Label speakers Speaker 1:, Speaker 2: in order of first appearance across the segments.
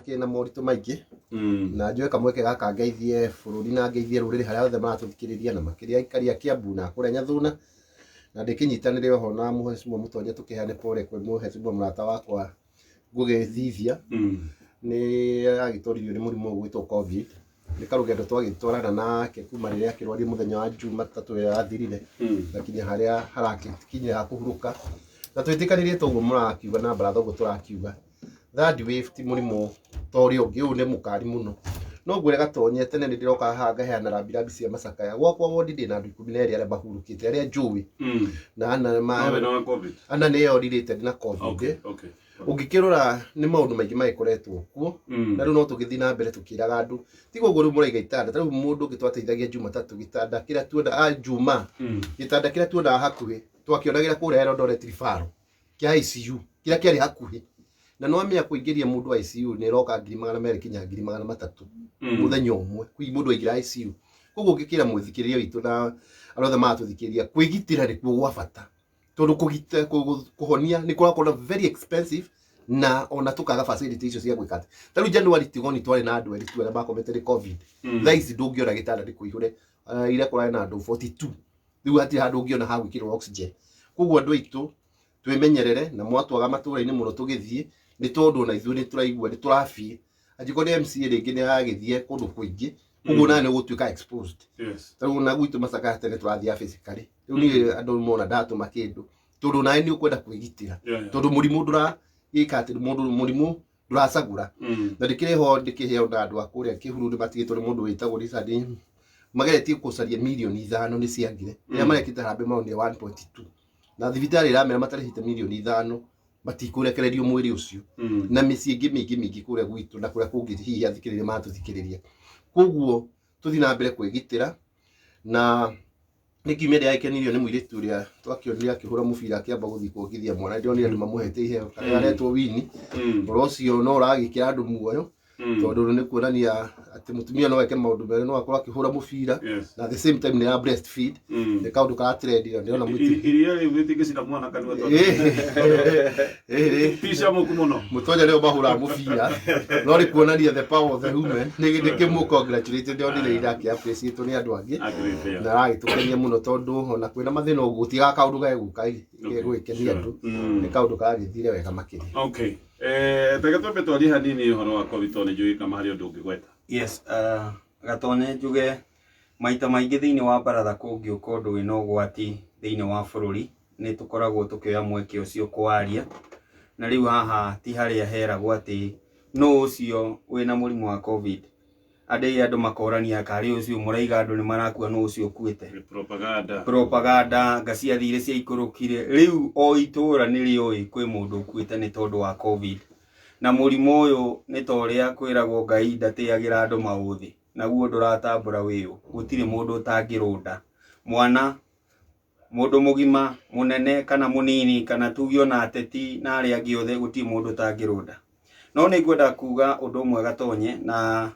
Speaker 1: kina moritũ maingĩ na njũe kamweke gaka ngeithie bũrũri na ngeithie rũrĩrĩ harĩa othe maratũthikĩrĩria na makĩria aikari a Kiambu na kũrĩa Nyathuna na ndĩkĩnyitanĩre oho na mũhecimwo mũtonye tũkĩheane pole kwĩ mũhecimwo mũrata wakwa Ngũgĩthithia nĩ agĩtũririo nĩ mũrimũ ũgwĩtwo COVID nĩ karũgendo twagĩtwarana nake kuma rĩrĩa akĩrwaria mũthenya wa Jumatatũ yathirire gakinya harĩa harakinyira kũhurũka na twĩtĩkanĩrie toguo mũrakiuga na Baratha ũguo tũrakiuga third wave ti mũrimũ torĩ ũngĩ ũyũ nĩ mũkari mũno no ngwĩre Gatonye tene nĩ ndĩroka haha ngaheana rambirambi cia macakaya gwakwa wondi ndĩ na andũ 12 arĩa mahurũkĩte arĩa njũĩ na ana nĩ yorirĩte na COVID ũngĩkĩrora nĩ maũndũ maingĩ magĩkoretwo kuo na rĩu no tũgĩthiĩ na mbere tũkĩraga andũ tiga ũguo rĩu mũraiga itanda ta rĩu mũndũ ũngĩ twateithegia Jumatatũ gĩtanda kĩrĩa tuona Juma gĩtanda kĩrĩa tuona hakuhĩ twakĩonagĩra kũrĩa Eldoret Rifaro kĩa ICU kĩrĩa kĩarĩ hakuhĩ na no amenya kũingĩria mũndũ ICU nĩ roka 200 kinya 300 mũthenya ũmwe kwĩ mũndũ aingĩra ICU koguo ngĩkĩra mwĩthikĩrĩria witũ na arothe matũthikĩrĩria kwĩgitĩra nĩ kuo gwa bata tondũ kũhonia nĩ kũrakorwo very expensive na ona tũkaga facility icio cia gwĩka ta rĩu January tigoni twarĩ na andũ erĩ tu arĩa makomete nĩ COVID thaa ici ndũngĩona gĩtanda ndĩkũihũre ire kũrarĩ na andũ 42 rĩu hatirĩ handũ ũngĩona ha gwĩkĩrwo oxygen koguo andũ aitũ twĩmenyerere na mwatwaga matũra-inĩ mũno tũgĩthiĩ nĩ tondũ ona ithuĩ nĩ tũraigua nĩ tũrabie angĩkorwo nĩ MCA rĩngĩ nĩ aragĩthiĩ kũndũ kũingĩ koguo nawe nĩ ũgũtuĩka exposed ta rĩu na gwitũ macakaya tene tũrathiĩ physically rĩu niĩ andũ mona ndatũma kĩndũ tondũ nawe nĩ ũkwenda kwĩgitĩra tondũ mũrimũ ndũragĩka atĩ mũrimũ ndũracagũra na ndĩkĩrĩho ndĩkĩheo na andũ a kũrĩa kĩhururu matigĩtwo nĩ mũndũ wĩtagwo Richard mageretie gũcaria mirioni 5 nĩ ciagire rĩrĩa marekĩte harambĩ maũndũ 1.2 na thibitarĩ iramera matarĩhĩte mirioni 5 matikũrekererio mwĩrĩ ũcio na mĩciĩ ĩngĩ mĩingĩ kũrĩa gwitũ na kũrĩa kũngĩ hihi athikĩrĩria matũthikĩrĩria koguo tũthiĩ na mbere kwĩgitĩra na nĩkiumia ndĩagĩkenirio nĩ mũirĩtu ũrĩa twakĩonire akĩhũra mũbira akĩamba gũthiĩ kuongithia mwana ndĩronire andũ mamũhete iheo kana aretwo wini ũhoro ũcio no ũragĩkĩra andũ muoyo tondũ nĩ kuonania atĩ mũtumia no eke maũndũ merĩ no akorwo akĩhũra mũbira na at the same time nĩ ya breastfeed nĩ kaũndũ karatrendia ndĩrona
Speaker 2: iria rĩu rĩtingĩcina mwana kanua tondũ pisha mũku mũno
Speaker 1: mũtonye rĩo mahũra mũbira no rĩ kuonania the power of the women nĩ kĩmũ-congratulate ndĩronire ira akĩ-appreciate nĩ andũ angĩ na aragĩtũkenia mũno tondũ ona kwĩna mathĩna ũguo gũtiga kaũndũ gegũka gwĩkenia andũ nĩ kaũndũ karagĩthire wega makĩria.
Speaker 2: Okay. Tega twambe twarie hanini ũhoro wa COVID nĩ Gikama harĩ ũndũ ũngĩgweta.
Speaker 3: Yes, Gatonye njuge maita maingĩ thĩinĩ wa Baratha kũngĩũka ũndũ wĩna ũgwati thĩinĩ wa bũrũri nĩ tũkoragwo tũkĩoya mweke ũcio kwaria na rĩu haha ti harĩa heragwo atĩ no ũcio wĩna mũrimũ wa COVID andũ makorania karĩ ũcio mũraiga andũ nĩ marakua no ũcio ũkuĩte propaganda ngacia thire cia ikũrũkire rĩu o itũra nĩ rĩoĩ kwĩ mũndũ ũkuĩte nĩ tondũ wa COVID na mũrimũ ũyũ nĩ ta ũrĩa kwĩragwo Ngai ndatĩagĩra andũ maũthĩ naguo ndũratambũra wĩyũ gũtirĩ mũndũ ũtangĩrũnda mwana mũndũ mũgima mũnene kana mũnini kana tuge ona ateti na arĩa angĩ othe gũtirĩ mũndũ ũtangĩrũnda no nĩ ngwenda kuga ũndũ ũmwe Gatonye na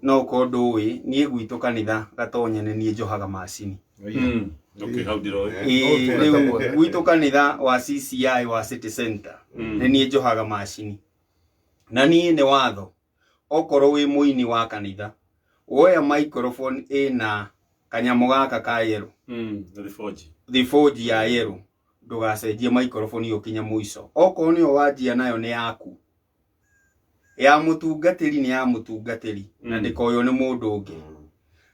Speaker 3: no kondo we niĩ gwitũ kanitha Gatonye nĩ niĩ njohaga macini
Speaker 2: okay how did
Speaker 3: gwitũ kanitha wa CCI wa City Center nĩ niĩ njohaga macini na niĩ nĩ watho okorwo wĩ mũini wa kanitha woya microphone ĩna kanyamũ gaka ka yellow the forge ya yellow ndũgacenjie microphone iyo kinya mũico okorwo nĩyo wanjia nayo nĩ yaku ya mũtungatĩri nĩ ya mũtungatĩri na ndĩkoywo nĩ mũndũ ũngĩ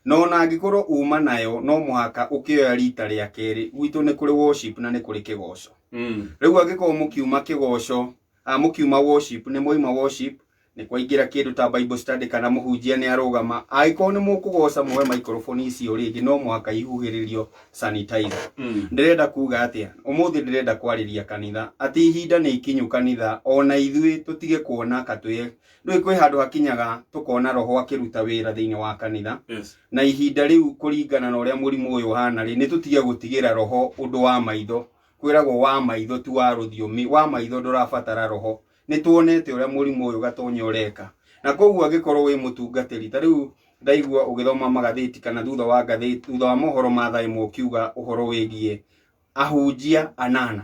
Speaker 3: no na angĩkorwo uma nayo no mũhaka ũkĩoya rita rĩa kerĩ gwitũ nĩ kũrĩ worship na nĩ kũrĩ kĩgoco rĩu angĩkorwo mũkiuma kĩgoco mũkiuma worship nĩ moima worship nĩ kwaingĩra kĩndũ ta Bible study kana mũhunjia nĩ arũgama angĩkorwo nĩ mũkũgoca muoe microphone icio rĩngĩ no mũhaka ihuhĩrĩrio sanitizer ndĩrenda kuga atĩa ũmũthĩ ndĩrenda kwarĩria kanitha atĩ ihinda nĩ ikinyu kanitha ona ithuĩ tũtige kuona katwe ndũĩ kwĩ handũ hakinyaga tũkona roho akĩruta wĩra thĩinĩ wa kanitha na ihinda rĩu kũringana na ũrĩa mũrimũ ũyũ hana rĩ nĩ tũtige gũtigĩra roho ũndũ wa maitho kwĩragwo wa maitho tu wa rũthiomi wa maitho ndũrabatara roho nĩ tuonete ũrĩa mũrimũ ũyũ Gatonye ũreka na koguo angĩkorwo wĩ mũtungatĩri ta rĩu ndaigua ũgĩthoma magathĩti kana thutha wa ngathĩti thutha wa mohoro ma thaa ĩmwe ũkiuga ũhoro wĩgiĩ ahunjia 8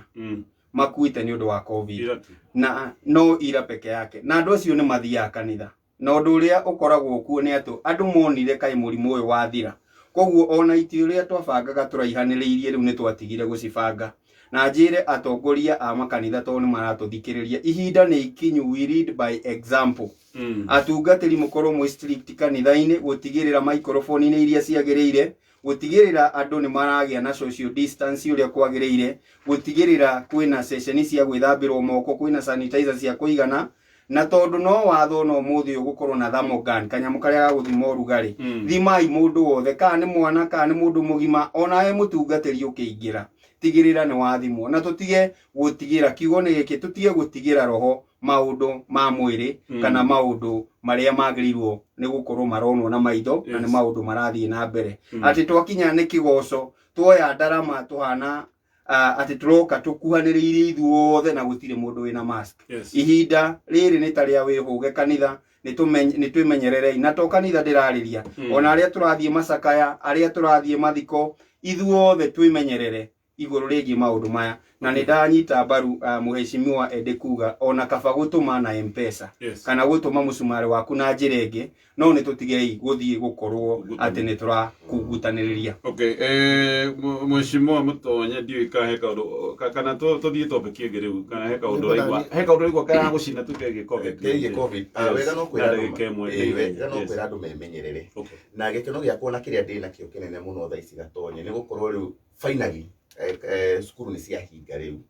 Speaker 3: makuite ni undu wa covid na no ira peke yake na andu acio ni mathia kanitha na undu uria ukoragwo kuo ni atu andu monire kai murimu uyu wathira koguo ona iti uria twabangaga turaihaniriirie riu ni twatigire gucibanga na njire atongoria a makanitha to ni maratuthikiriria ihinda ni ikinyu we lead by example atungatiri mukorwo mwe strict kanitha-ini gutigirira microphone ni iria ciagirire gutigirira andu ni maragia na social distance uria kwagirire gutigirira kwina session cia gwithambirwo moko kwina sanitizer cia kuigana na tondu no watho no muthi ugukorwo na thermogun kanyamu karia ga guthima urugari thimai mundu wothe kana ni mwana kana ni mundu mugima ona we mutungatiri ukiingira tigirira ni wathimwo na tutige gutigira kiugo ni giki tutige gutigira roho maundu ma mwiri kana maundu maria magirirwo ni gukorwo maronwo na maitho na ni maundu marathie na mbere ati twakinya ni kigoco tuoya ndarama tuhana ati turoka tukuhaniriire ithuothe na gutire mundu wina mask ihinda riri ni taria wihuge kanitha ni twimenyerere na to kanitha ndirariria ona aria turathie macakaya aria turathie mathiko ithuothe twimenyerere iguru rigi maundu maya na ni ndanyita mbaru muheshimiwa ende kuga ona kaba gutuma na M-Pesa kana gutuma musumari waku na njira ingi no ni tutigei guthie gukorwo ati ni turakugutaniriria.
Speaker 2: Okay, mheshimiwa Mutonye ndio ikahe kaundu kana tuthie topic ingi riu kana he kaundu raigwa kana gucina tukege covid
Speaker 1: wega no kwira andu memenyerere na gikeno giakwa na kiria ndina kio kinene muno tha ici Gatonye ni gukorwo riu finally skuru ni cia hinga riu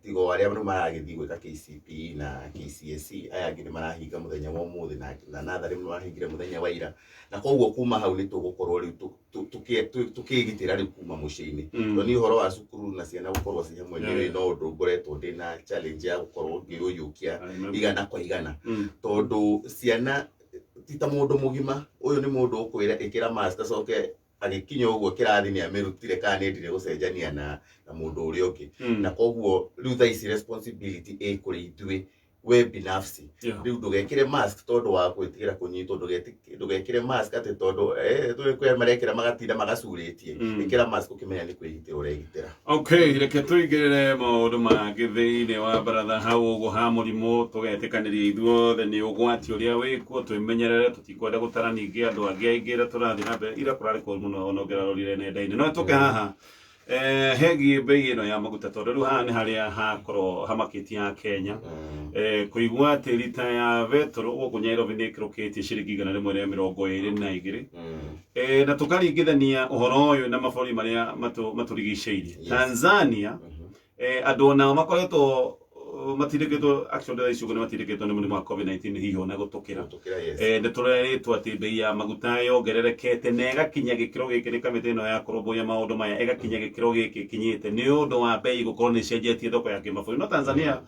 Speaker 1: tigo aria andu maragithii gwika KCPE na KCSE aya angĩ marahinga muthenya wa umuthi na nathari marahingire muthenya wa ira na koguo kuma hau ni tugukorwo riu tukigitira riu kuma muciini to ni horo wa cukuru na ciana gukorwo cia mwenyewe no undu ngoretwo ndina challenge ya gukorwo ngiyuyukia igana kwa igana tondu ciana tita mundu mugima uyu ni mundu ukwira ikira master soke agikinya uguo kirathi ni amirutire kana ndire gucenjania na mundu uri ungi na koguo riu tha ici responsibility kuri ithui we binafsi riu ndugekire mask tondu wa gwitigira kunyitwo ndugekire mask ati tondu twe marekira magatinda magacuritie ikira mask ukimenya ni kwigitira uregitira.
Speaker 2: Okay, reke tuigirire maundu mangi thiini wa Baratha hau uguo ha murimu tugetikaniria ithuothe ni ugwati uria wikuo twimenyerere tutikwenda gutara ningi andu angi aingira turathi na mbere ira kurari ko muno onogera rorire nenda-ini no tuke haha hegi bei ino ya maguta tondu riu haha ni haria hakorwo hamakitia Kenya kuigua ati lita ya vetro guku Nairobi ni kirukitie ciringi 122 na tukaringithania uhoro uyu na mabũrũri maria maturigicĩirie Tanzania andu nao makoretwo matirikitwo actually tha icio ni matirikitwo ni mũrimũ wa covid-19 hihi ona gutukira ni tureretwo ati bei ya maguta yongererekete na igakinya gikiro giki ni kamiti ino ya kurumburia maundu maya igakinya gikiro giki kinyite ni undu wa bei gukorwo ni cenjetie thoko ya kimabũrũri no Tanzania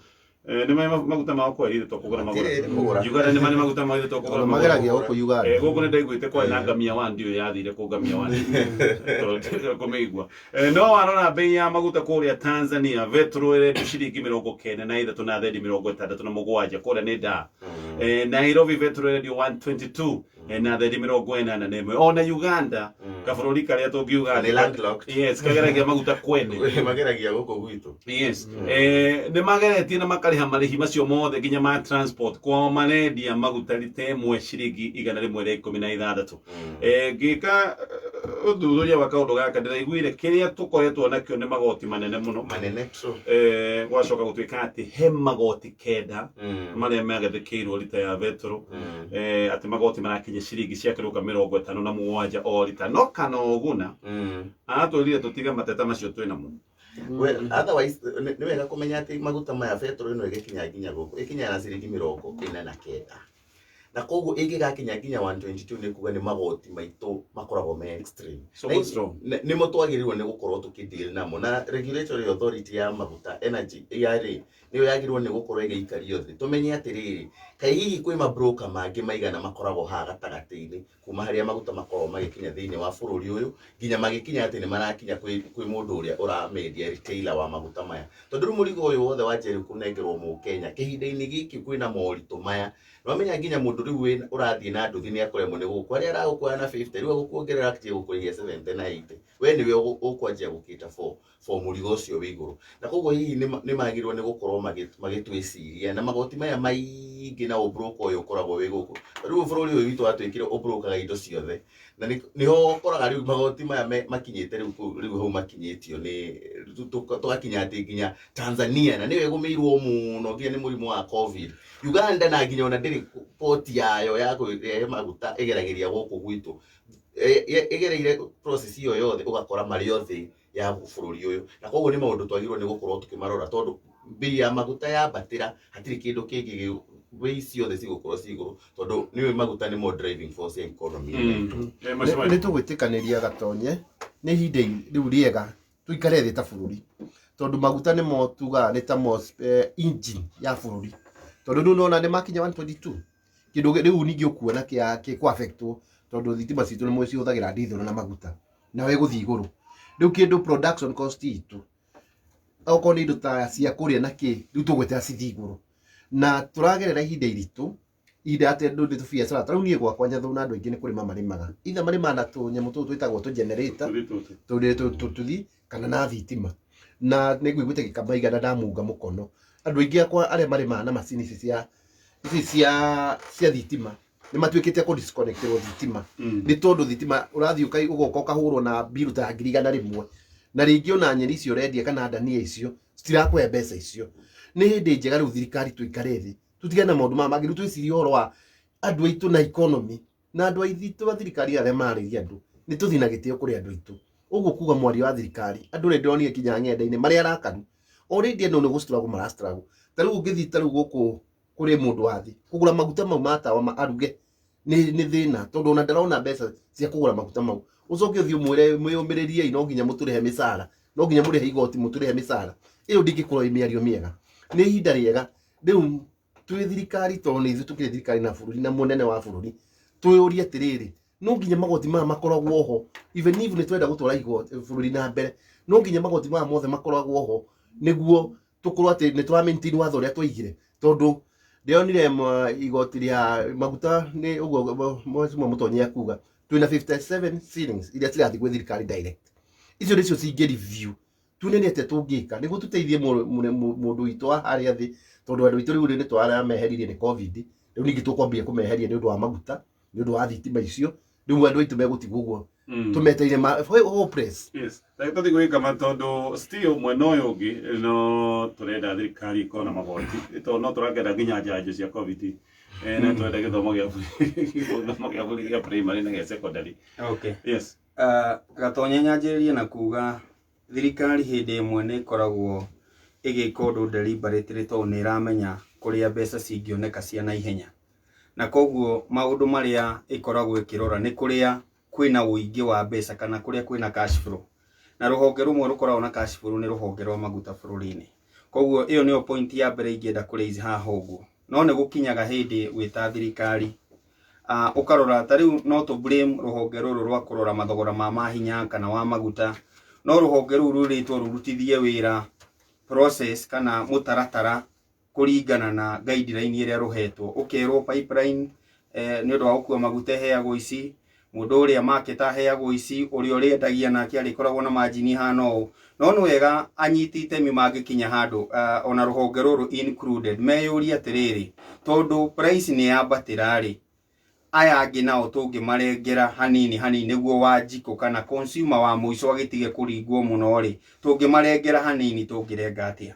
Speaker 2: ni maguta mao kwa ile tukugura magura Uganda ni maguta mao ile tukugura
Speaker 1: mageragia guku Uganda
Speaker 2: guku ni ndaiguite kwa na ngamia wa ndio yathire ku ngamia wa kumeigwa no arona bei ya maguta kuria Tanzania vetro ile ciringi 90 na ithatũ na thendi 67 kuria ni da Nairobi vetro ile 122 na thendi 41 ona Uganda kabũrũri karia tungiuga
Speaker 1: ni landlocked
Speaker 2: kageragia maguta kwene
Speaker 1: mageragia guku gwitu
Speaker 2: ni mageretie na makariha marihi macio mothe nginya ma transport kwao marendia maguta lita imwe ciringi 116 ngika uthuthuria wa kaundu gaka ndiraiguire kiria tukoretwo nakio ni magoti manene muno gwacoka gutuika ati he magoti kenda maria magathikirwo lita ya vetro ati magoti marakinya ciringi ciakiruka 57 o lita no kana oguna atwirire tutiga mateta macio twina muno.
Speaker 1: Well, otherwise ni wega kumenya ati maguta maya vetro ino igikinya nginya guku ikinya na ciringi 49 na koguo igigakinya nginya 122 ni kuga ni magoti maitu makoragwo me extreme ni mutwagirirwo ni gukorwo tukideal namo na regulatory authority ya maguta energy yari niyo yagirwo ni gukorwo igeikario thi tumenye atiriri kai hihi kwi mabroker mangi maigana makoragwo ha gatagati-ini kuma haria maguta makorwo magikinya thiini wa bururi uyu nginya magikinya ati ni marakinya kwi mundu uria uramendia retailer wa maguta maya tondu murigo uyu wothe wa jeri kunengerwo mu Kenya kihinda-ini giki kwina moritu maya
Speaker 4: wamenya nginya mundu riu urathie na nduthi ni akoremwo ni gukwa ari aragukwa na 50 riu gukuongerera kiti gukuria 70 na 80 we niwe ukwanjia gukita for murigo ucio wi iguru na koguo hihi ni magirwo ni gukorwo magitwiciria na magoti maya maingi na ubroka uyu ukoragwo wi guku riu bururi uyu witu atwikire ubrokaga indo ciothe na niho ukoraga riu magoti maya makinyite riu hau makinyitio ni tugakinya ati nginya Tanzania na niwe gumirwo muno nginya ni murimu wa COVID Uganda na nginya ona ndiri port yayo ya maguta igeragiria guku gwitu igereire process iyo yothe ugakora mari yothe ya bururi uyu na koguo ni maundu twagirwo ni gukorwo tukimarora tondu bei ya maguta ya batira hatiri kindu kingi bei ciothe cigukorwo ciguru tondu niwe maguta ni more driving force ya economy
Speaker 1: ni tugwitikaniria Gatonye ni hinde riu riega tuikare thi ta bururi tondu maguta ni mo tuga ni ta mo engine ya bururi tondu nu nona ni makinya 122 kindu riu ningi ukuona ki ku affectwo tondu thitima citu ni mo ciuthagira diesel na maguta na we guthi iguru riu kindu production cost itu oko ni nduta cia kuria na ki riu tugwetera cithi iguru na turagerera ihinda iritu ida ate ndu tu biacara tarau nie gwakwa nyathuna andu aingi ni kurima marimaga itha marima na tu nyamu tu twitagwo tu generator tuthi kana na thitima na niguigwite Gikama igana ndamunga mukono andu aingi akwa aria marima na macini cia thitima ni matwikite ku disconnect ro thitima ni tondu thitima urathi ugoka ukahurwo na bill ta ngirigana rimwe na ringi ona nyeri icio rendia kana ndania icio citirakwe mbeca icio ni hindi njega riu thirikari tuikare thi tutigana maundu ma magiru twicirie horo wa andu aitu na economy na andu aithitu wa thirikari aria mariria andu ni tuthina gitio kuri andu aitu uguo kuga mwari wa thirikari andu re ndonire kinya ngenda-ini mari arakaru already no ne gustrago marastrago tariu ungithi tariu guku kuri mundu wathi kugura maguta mau matawa ma aruge ni thina tondu ona ndarona mbeca cia kugura maguta mau ucoke uthi umwire mwiyumiririe ino nginya muturihe misara no nginya murihe igoti muturihe misara iyo ndingikorwo imiario miega ni ihinda riega riu twi thirikari tondu ni ithu tukire thirikari na bururi na munene wa bururi tuyurie atiriri no nginya magoti maya makoragwo ho even if ni twenda gutwara igoti bururi na mbere no nginya magoti maya mothe makoragwo ho niguo tukorwo ati ni twa maintain watho ria twaigire tondu ndionire igoti ria maguta ni uguo mwa Mutonye akuga twina 57 ceilings iria tirathi gwe thirikari direct icio nicio cingi review tunenete tungika niguo tuteithie mundu itwa aria thi tondu andu itu riu ni twara meheririe ni COVID riu ningi tukwambia kumeheria ni undu wa maguta ni undu wa thitima icio riu andu itu megutigwo guo tumeteire hopeless
Speaker 2: yes tako digo Gikama tondu still mwena uyu ungi no turenda thirikari ikona magoti to no turagera nginya njanjo cia COVID na twende githomo gia buri gia primary na gia secondary
Speaker 3: okay
Speaker 2: yes
Speaker 3: Gatonye nyanjiririe na kuga thirikari hindi imwe ni koragwo igika undu deliberately to ni ramenya kuria mbeca cingioneka cia na ihenya na koguo maundu maria ikoragwo ikirora ni kuria kwina uingi wa mbeca kana kuria kwina cash flow na ruhonge rumwe rukoragwo na cash flow ni ruhonge rwa maguta bururi-ini koguo iyo niyo point ya mbere ingienda kuraise haha uguo no ne gukinyaga hindi wita thirikari ukarora tariu no to blame ruhonge ruru rwa kurora mathogora ma mahinya kana wa maguta no ruhonge ruru ruritwo rurutithie wira process kana mutaratara kuringana na guideline iria ruhetwo ukerwo pipeline ni undu wa gukua maguta heagwo ici mundu uria market heagwo ici uria uriendagia nake ari koragwo na margin hano no ni wega anyiti itemi mangikinya handu ona ruhonge ruru included meyuria atiriri tondu price ni yabatirari aya angi nao tungimarengera hanini niguo wa jiko kana consumer wa muico agitige kuringwo muno ri tungimarengera hanini tungirenga atia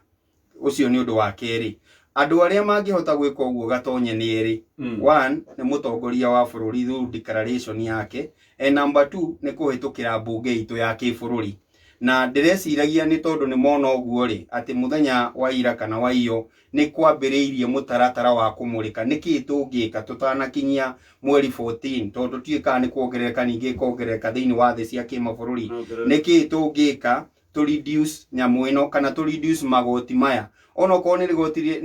Speaker 3: ucio ni undu wa keri andu aria mangihota gwika uguo Gatonye ni eri one ni mutongoria wa bururi through declaration yake and number 2 ni kuhitukira bunge itu ya kibururi na ndireciragia ni tondu ni mona uguo ri ati muthenya wa ira kana wa iyo ni kwambiriirie mutaratara wa kumurika niki tungika tutanakinyia mweri 14 tondu tuika ni kuongerereka ningi kuongerereka thiini wa thi cia kimabururi niki tungika to reduce nyamu ino kana to reduce magoti maya ono ko ni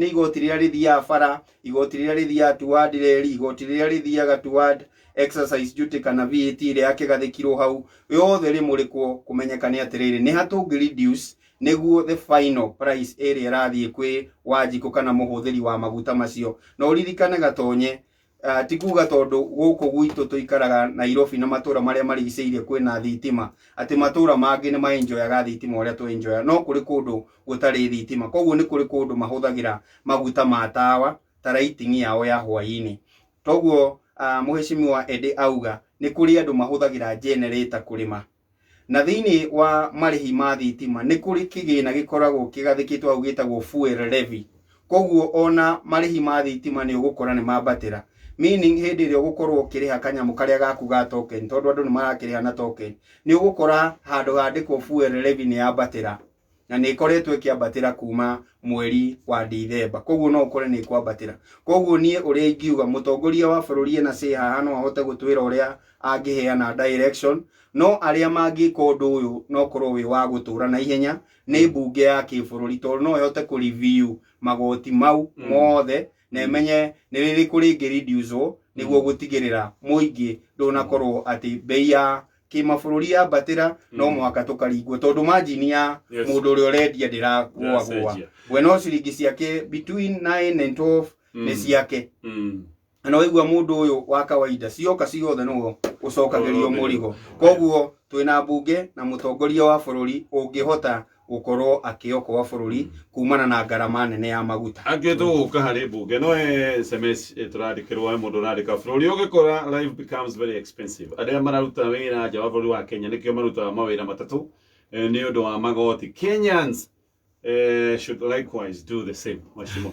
Speaker 3: igoti ria rithia bara igoti ria rithia toward reli igoti ria rithiaga toward exercise duty kana VAT ria kigathikirwo hau yothe ri murikwo kumenyeka ni atiriri ni hatungi reduce niguo the final price area rathie kwi Wanjiku kana muhuthiri wa maguta macio no ririkane Gatonye tikuga tondu guku gwitu tuikaraga Nairobi na matura maria marigiceirie kwina thitima ati matura mangi ni maenjoyaga thitima uria tu enjoya no kuri kundu gutari thitima koguo ni kuri kundu mahuthagira maguta ma tawa ta rating yao ya hwaini toguo muheshimiwa Ede auga ni kuri andu mahuthagira generator kurima na thiini wa marihi ma thitima ni kuri kigina gikoragwo kigathikitwo au gitagwo fuel levy koguo ona marihi ma thitima ni ugukora ni mabatira meaning hindi ri ugukorwo kiriha kanyamu karia gaku ga token tondu andu ni marakiriha na token ni ugukora handu handikwo fuel levy ni yabatira na ni ikoretwo ikiambatira kuma mweri wa Dithemba koguo no ukore ni kwambatira koguo nie uria ingiuga mutongoria wa bururi na sei haha no ahote gutwira uria angiheana direction no aria mangika undu uyu no korwo wi wa gutura na ihenya ni mbunge ya kibururi tondu no ihote ku review magoti mau mothe na menye ni riri kuri reduce niguo gutigirira muingi ndunakorwo ati bei ya kimabũrũri ya batĩra no mwaka tukaringwo tondu margin ya mundu uri urendia ndiraguagua we no ciringi ciake between 9 and 12 ni ciake no igua mundu uyu wa kawaida cioka ciothe no ucokagirio murigo koguo twina mbunge na mutongoria wa bũrũri ungihota gukorwo akioka wa bũrũri kumana na ngarama nene ya maguta
Speaker 2: angetuka hari mbunge no SMS turandikirwo mundu randika bũrũri ugikora life becomes very expensive aria mararuta wira nja wa bũrũri wa Kenya nikio maruta mawira matatu ni undu wa magoti Kenyans should likewise do the same mashimo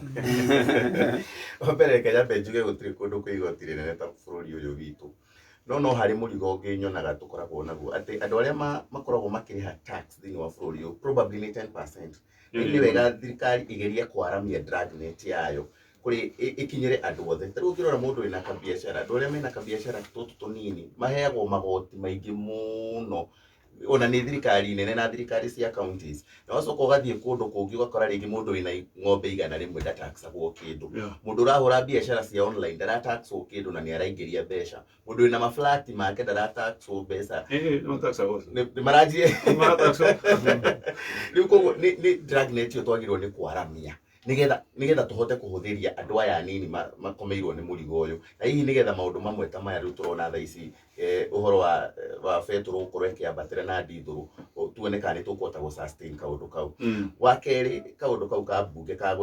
Speaker 4: Opere Kenya benjuge gutiri kundu kwigoti rinene ta bũrũri uyu witu no hari murigo ungi nyonaga tukoragwo naguo ati andu aria makoragwo makiriha tax thini wa bũrũri uyu probably ni 10%. Ni wega thirikari igeria kwaramia dragnet yayo kuri ikinyire andu othe taru ukirora mundu wina kabiashara andu aria mena kabiashara tutu tunini maheagwo magoti maingi muno ona ni thirikari nene na thirikari cia counties na wacoka ugathie kundu kungi ugakora ringi mundu wina ng'ombe igana rimwe da taxagwo kindu mundu urahura biashara cia online da taxwo kindu na ni araingiria mbeca mundu wina maflati make da taxwo mbeca
Speaker 2: no taxagwo
Speaker 4: ni marajie ni dragnet yo twagirwo ni kwaramia nigetha tuhote kuhuthiria andu aya nini makomeirwo ni murigo uyu na hihi nigetha maundu mamwe ta maya riu turona tha ici uhoro wa fetro ukorwo kiambatira na ndithuru tuone kana tukuhota gu sustain kaundu kau wa keri kaundu kau ka mbunge ka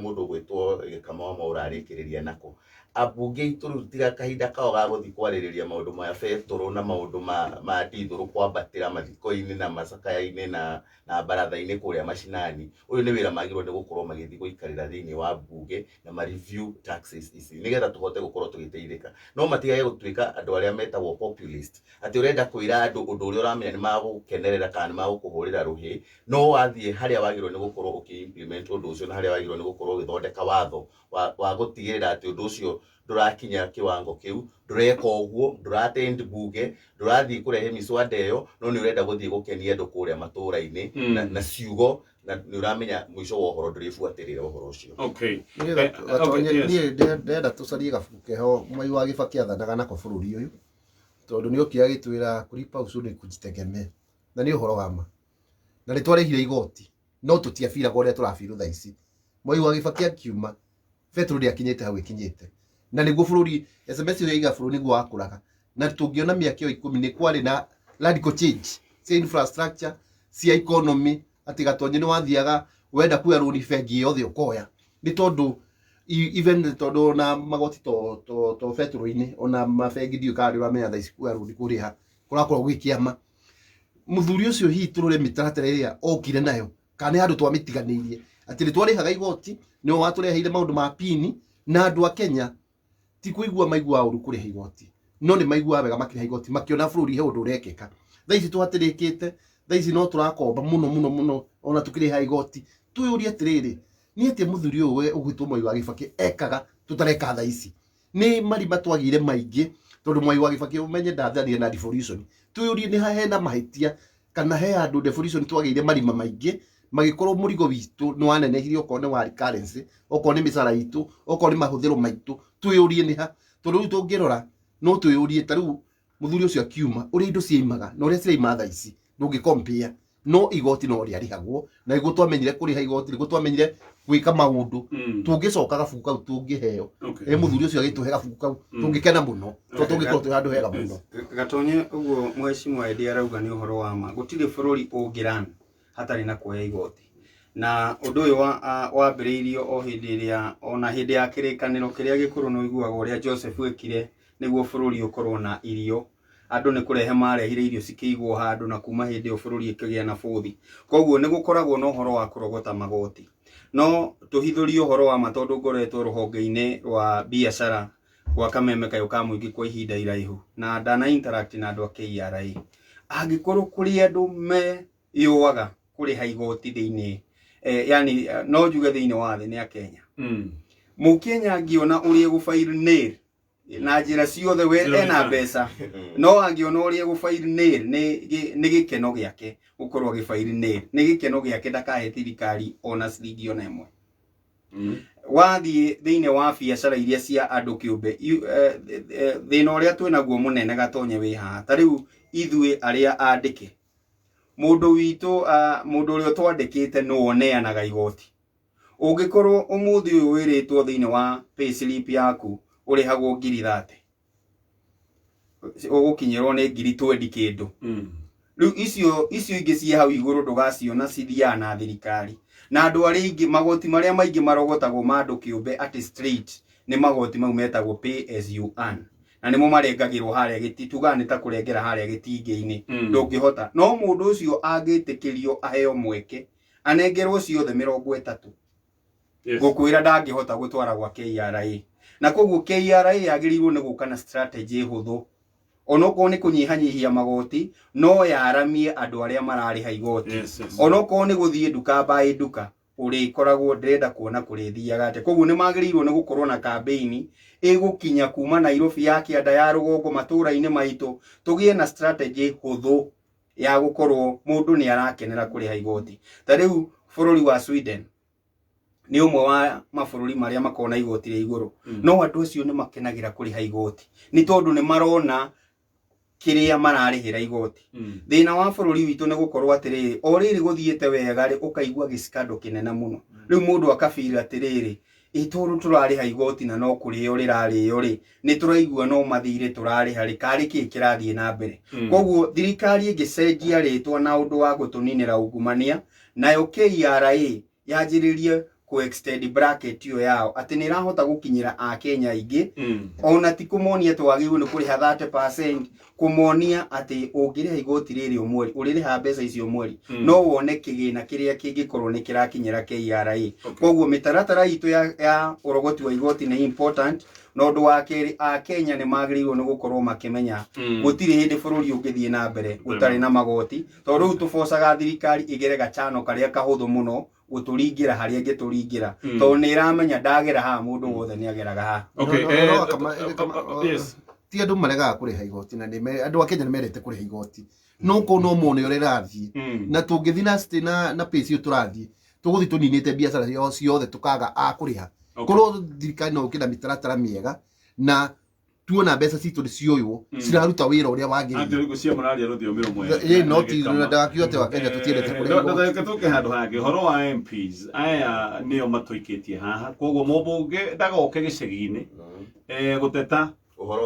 Speaker 4: mundu gwitwo Gikama wa Mwaura arikiriria nako abunge iturutira kahinda kao ga guthi kwaririria maundu maya fetro na maundu ma ndithuru kwambatira mathiko-ini na macakaya-ini na baratha-ini kuria mashinani uyu ni wira magirwo ni gukorwo magithi guikarira thini wa mbunge na ma review taxes ici nigetha tuhote gukorwo tugiteithika no matigage gutwika andu aria metagwo populist ati urenda kwira andu undu uria uramenya ni magukenerera kana ni magukuhurira ruhi no wathie haria wagirwo ni gukorwo ukiimplement undu ucio na haria wagirwo ni gukorwo ugithondeka watho wa gutigirira ati undu ucio ndurakinya kiwango kiu ndureka uguo nduratendi mbunge ndurathie kurehe miswada iyo no ni urenda guthie gukenia andu kuria matura-ini na ciugo na ni uramenya mwisho wa uhoro ndurifuatirira uhoro ucio
Speaker 2: okay
Speaker 1: ni ndenda tucarie gabuke ho mwai wa Gibaki athanaga nako bũrũri uyu tondu ni okia gitwira kulipa ushuru ni kujitegemea na ni uhoro wa ma na ni twarehire igoti no tutiafira gore turafiru tha ici mwai wa Gibaki akiuma fetro ndi akinyete hau ikinyete na niguo bũrũri SMS yo iga bũrũri niguo wakuraga na tungiona miaka 10 ni kwari na radical change cia infrastructure cia economy ati Gatonye ni wathiaga wenda kuya runi fengi yothe ukoya ni tondu even tondu na magoti to fetro-ini ona mafengi ndio kari uramenya tha ici kuya runi kuriha kurakorwo gwikiama muthuri ucio hi turure mitaratara iria okire nayo kana andu twamitiganirie ati ni twarihaga igoti ni watureheire maundu ma pini na andu a Kenya ti kuigua maigua uru kuriha igoti no ni maigua wega makiriha igoti makiona bũrũri he undu urekeka tha ici twatirikite tha ici no turakomba muno ona tukiriha igoti tuyurie atiriri ni atia muthuri uyu ugwitwo Mwai wa Gibaki ekaga tutareka tha ici ni marima twagire maingi tondu Mwai wa Gibaki umenye ndatharia na devolution tuyurie ni hena mahitia kana he andu devolution twagire marima maingi magikorwo murigo witu ni wanenehirio okone wa currency okone misara itu okone mahuthiro maitu tuyurie ni ha tondu tungirora no tuyurie taru muthuri ucio akiuma uri indo ciaimaga na uri ciaima tha ici ndungi compare no igoti no riarihagwo na iguo twamenyire kuriha igoti iguo twamenyire gwika maundu tungicoka gabuku kau tungiheo muthuri ucio agituhe gabuku kau tungikena muno to tungikorwo twi handu hega muno.
Speaker 3: Gatonye uguo mheshimiwa Eddie arauga ni uhoro wa ma gutire bururi ungiran hatari na kuoya igoti na undu uyu wambiriirio o hindi iria ona hindi ya kirikaniro kiria gikuru no iguaga uria Joseph wekire niguo bururi ukorwo na irio andu ni kurehe marehire irio cikiigwo handu na kuma hindi o bururi ikigia na bothi koguo ni gukoragwo no horo wa kurogota magoti no tuhithuri uhoro wa matondu ngoretwo ruhonge-ini rwa biashara gwa Kameme kayo ka muingi kwa ihinda iraihu na ndana interact na andu a KRA angikorwo kuri andu me yuaga kuri ha igoti thiini yani no njuge thiini wa thi ni a Kenya Mukenya angiona urie gufail nail na njira ciothe we ena mbeca no angiona urie gufail nail ni gikeno giake gukorwo gifail nail ni gikeno giake ndakahe thirikari ona ciringi ona imwe wathie thiini wa biashara iria cia andu kiumbe thina uria twinaguo munene Gatonye wi haha ta riu ithue aria andike mundu witu mundu uria twandikite no oneanaga igoti ungikorwo umuthi uyu wiritwo thiini wa payslip yaku urihagwo ngiri 30 ugukinyirwo ni ngiri 20 kindu riu icio ingi cie hau iguru ndugaciona cithia na thirikari na andu aria ingi magoti maria maingi marogotagwo ma andu kiumbe at straight ni magoti mau metagwo pay as you earn na nimo marengagirwo haria gitituga ni ta kurengera haria gitingi-ini ndungihota no mundu ucio angitikirio aheo mweke anengerwo ciothe 30 gukwira ndangihota gutwara gwa KRA na koguo KRA yagirirwo ni guka na strategy huthu onoko ni kunyihanyihia magoti no yaramie andu aria marariha igoti onoko ni guthie duka bae duka uri koragwo ndrenda kuona kurithiaga ate koguo ni magirirwo ni gukorwo na campaign igukinya kuma Nairobi ya kianda ya rugongo matura-ini maitu tugie na strategy huthu ya gukorwo mundu ni arakenera kuriha igoti ta riu bururi wa Sweden ni umwe wa mabururi maria makona igoti ri iguru no andu acio ni makenagira kuriha igoti ni tondu ni marona kiria mararihira igoti thina wa bururi witu ni gukorwo atiriri o riri guthiete wega ri ukaigua gisikando kinene muno riu mundu akafira atiriri ituru turariha igoti na no kurio rirario ri ni turaigua no mathire turariha ri kari ki kirathie na mbere koguo thirikari ingicenjia ritwa na undu wa gutuninira ungumania nayo KRA yajiririe ku extend bracket yo yao ati ni rahota gukinyira a Kenya ingi ona ti kumonia twagiru ni kuriha 30% kumonia ati ungiriha igoti riri umweri uririha mbeca icio umweri no wone kigina kiria kingikorwo ni kirakinyira KRA koguo mitaratara itu ya urogoti wa igoti ni important no ndu wa kiri a Kenya ni magirirwo ni gukorwo makimenya gutiri hindi bururi ungithie na mbere gutari na magoti to riu tubocaga thirikari igere gachano karia kahuthu muno guturingira haria ngituringira to ni iramenya ndagera ha mundu wothe ni ageraga ha
Speaker 1: yes ti andu maregaga kuriha igoti na ni andu a Kenya ni merete kuriha igoti no ko no mone uri rathi na tungithi na pesi turathi tuguthi tuninite biashara ciothe tukaga a kuriha korwo thirikari no ukina mitaratara miega na tuona mbeca citu ni cioywo ciraruta wira uria wagiriire
Speaker 2: andi riku cia mararia ruthio miro mwe
Speaker 1: no ti ndakiote wa Kenya tutiendete kuriha
Speaker 2: igoti tuke handu hangi horo wa MPs aya nio matuikitie haha koguo mubunge ndagoke gicegi-ini guteta
Speaker 4: uhoro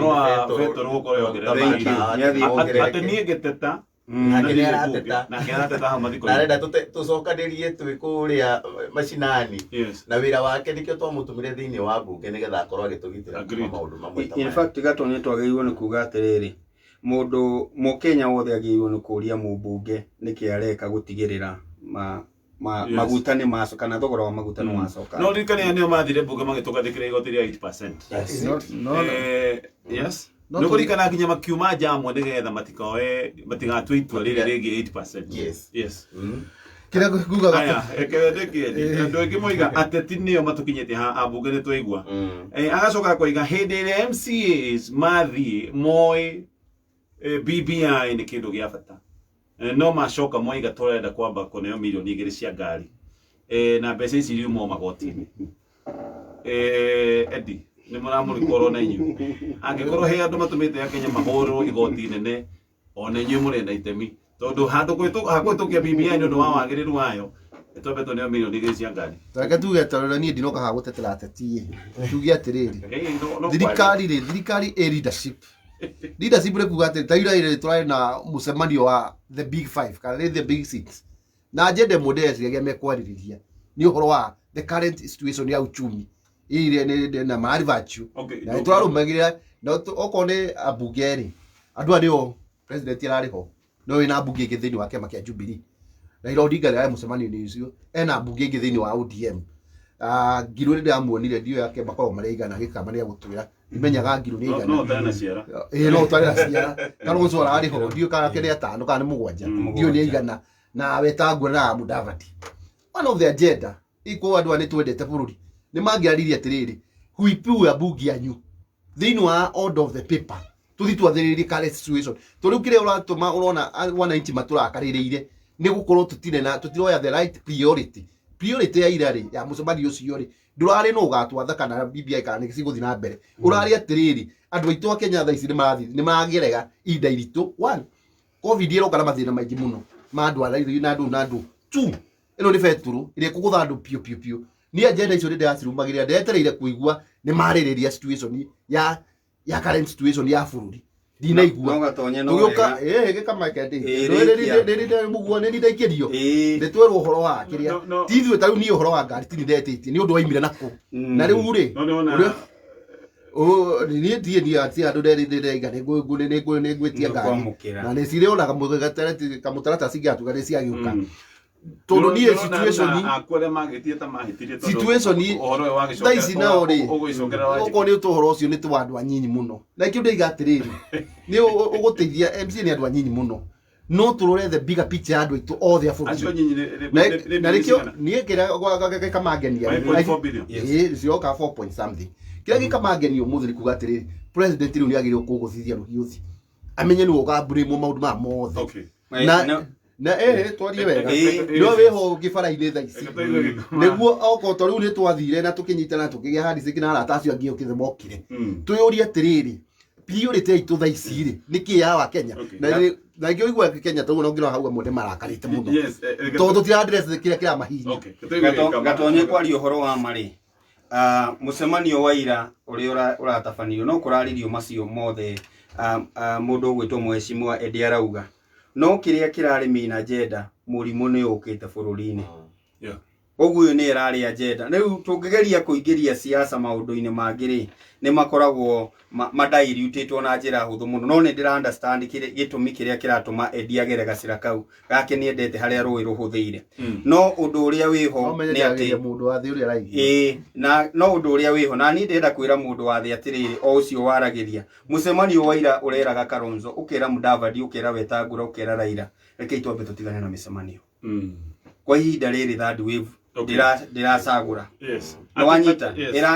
Speaker 4: wa
Speaker 2: veto ruko yongerera ati nie giteta
Speaker 4: na ngerateta harenda tucokanirie twi kuria macinani na wira wake nikio twamutumire thiini wa mbunge nigetha akorwo agitugitira maundu mamwe ta
Speaker 3: in fact Gatonye twagiriirwo ni kuga atiriri mundu Mukenya wothe agiriirwo ni kuria mumbunge niki areka gutigirira maguta ni macoka na thogora wa maguta no macoka
Speaker 2: no rikania nio mathire mbunge magitugathikira igoti ria 8% yes no kurikana kinya makiuma jamwe nigetha matigatwe itua riri rigi 8%. Yes
Speaker 1: kira kuga
Speaker 2: aya eketheke ndo ngimoiga ateti nio matukinyete ha abunge ni twaigua agacoka koiga hindi ire MCAs mathi moi BBI ni kindu gia bata no macoka moiga turenda kwamba kuneo milioni 2 cia ngari na mbeca ici riumo magoti-ini Eddie ni muramurikorwo na inyu angikorwo he andu matumite ya Kenya mahoro igoti nene ona inyu murenda itemi tondu hakuhitukia BBI ni undu wa wagiriru wayo itobeto ne milioni igiri cia ngari
Speaker 1: Taka tuge tondu nie ndinoka ha gutetera ateti tuge atiriri thirikari leadership ri kuga ati taira ire try na musemanio wa the big 5 kana the big 6 na agenda models ya mekwariria ni uhoro wa the current situation ya uchumi ire ne na mari vachu na twarumagira na okone abugeri andu ario president irariho no ina abunge ingĩ thĩinĩ wa kĩama kĩa Jubilee Raila Odinga rĩarĩ mũcemanio-inĩ ũcio ena abunge ingĩ thĩinĩ wa ODM Ngirũ rĩrĩa amuonire ndio yake makorwo marĩ igana Gikama nĩ agũtwĩra imenyaga Ngirũ nĩ igana
Speaker 2: no tana ciara
Speaker 1: no tana ciara kana ũcio arariho ndio kana kĩrĩa atano kana nĩ mũgwanja ndio nĩ igana na wetangwo na Mudavadi one of the agenda iko andũ anĩ twendete bũrũri nĩ mangĩaririe atĩrĩrĩ huipu abunge anyu thĩinĩ wa order of the paper tuthi twathĩrĩrie current situation tondũ kĩrĩa ũratũma ũrona wananchi matũrakarĩrĩire nĩ gũkorwo tutiroya the right priority ya irarĩ ya mũcemanio ũcio rĩ ndũrarĩ no ũgatwatha kana BBI kana nĩ cigũthiĩ na mbere ũrarĩ atĩrĩrĩ andũ aitũ a Kenya thaa ici nĩ maragerega ihinda iritũ one covid ĩroka na mathĩna maingĩ mũno ma andũ arĩa na andũ two ĩno nĩ betũrũ ĩrĩa kũgũtha andũ piũ ni agenda icio ndĩracirumagĩrĩra ndetereire kũigua nĩ marĩrĩria situation ya current situation ya bũrũri ndinaigua
Speaker 3: no Gatonye no
Speaker 1: tũgĩũka Gikama kende nĩ mũguo nĩ ndaikirio nĩ twerwo ũhoro wa kĩrĩa ti ithuĩ tarĩu niĩ ũhoro wa ngari ti ndetĩtie nĩ ũndũ waimire nakũ na rĩu rĩ niĩ ndiĩ niĩ ati andũ ndĩraiga nĩ ngwĩtia ngari na nĩ cirĩonaga kamũtaratara cingĩatuga nĩ ciagĩũka tondu ni situation
Speaker 2: akwere magitie ta mahitirie
Speaker 1: tondu situation
Speaker 2: uhoro wa
Speaker 1: gicoka thaisi nao ri
Speaker 2: uguicokera wa
Speaker 1: uko ni tuhoro ucio ni tu andu anyinyi muno na ikio ndeiga atiriri ni uguteithia MC ni andu anyinyi muno no turore the bigger picture andu itu othe a bũrũri na rikio ni kira Gikamangenia cio ka 4 point something kira Gikamangenia umuthi kuga atiriri president riu ni agirirwo kuguthithia ruhiuthi amenye ni ukambure mo maundu ma mothe na twarie wega no weho gibara-inĩ thaa ici nĩguo okorwo rĩu nĩ twathire na tũkĩnyitana tũkĩgĩa handicĩ na arata acio angĩ ũkĩthe mokire twĩyũrie atĩrĩrĩ priority yaitũ thaa ici rĩ nĩkĩ ya wa Kenya na ingĩ ũigua Kenya tũguo no ngĩrora hau amwe nĩ marakarĩte mũno tondũ tũtira address kĩrĩa kĩramahinya
Speaker 3: Gatonye kwaria ũhoro wa marĩ mũcemanio wa ira ũrĩa ũratabanĩrio no kũrarĩrio macio mothe mũndũ ũgwĩtwo Mheshimiwa Eddie arauga no kiria kirari mina agenda murimu ni ukite bururi-ini oguo ni irari agenda riu tungigeria kuingiria siasa maundu-ini mangiri ni makoragwo madairutitwo na njira huthu muno no ni ndira understand gitumi kiria kiratuma Eddie agere gacira kau gake ni endete haria rũĩ rũhũthĩire no undu uria wiho ni ati
Speaker 1: mundu wa thi uria raigua
Speaker 3: na no undu uria wiho na ni ndenda kwira mundu wa thi atiriri o ucio waragiria mucemanio wa ira ureraga Kalonzo ukira Mudavadi ukira Wetangula ukira Raila reke itwambe tutigane na micemanio kwa ihinda riri third wave ndiracagura no wanyita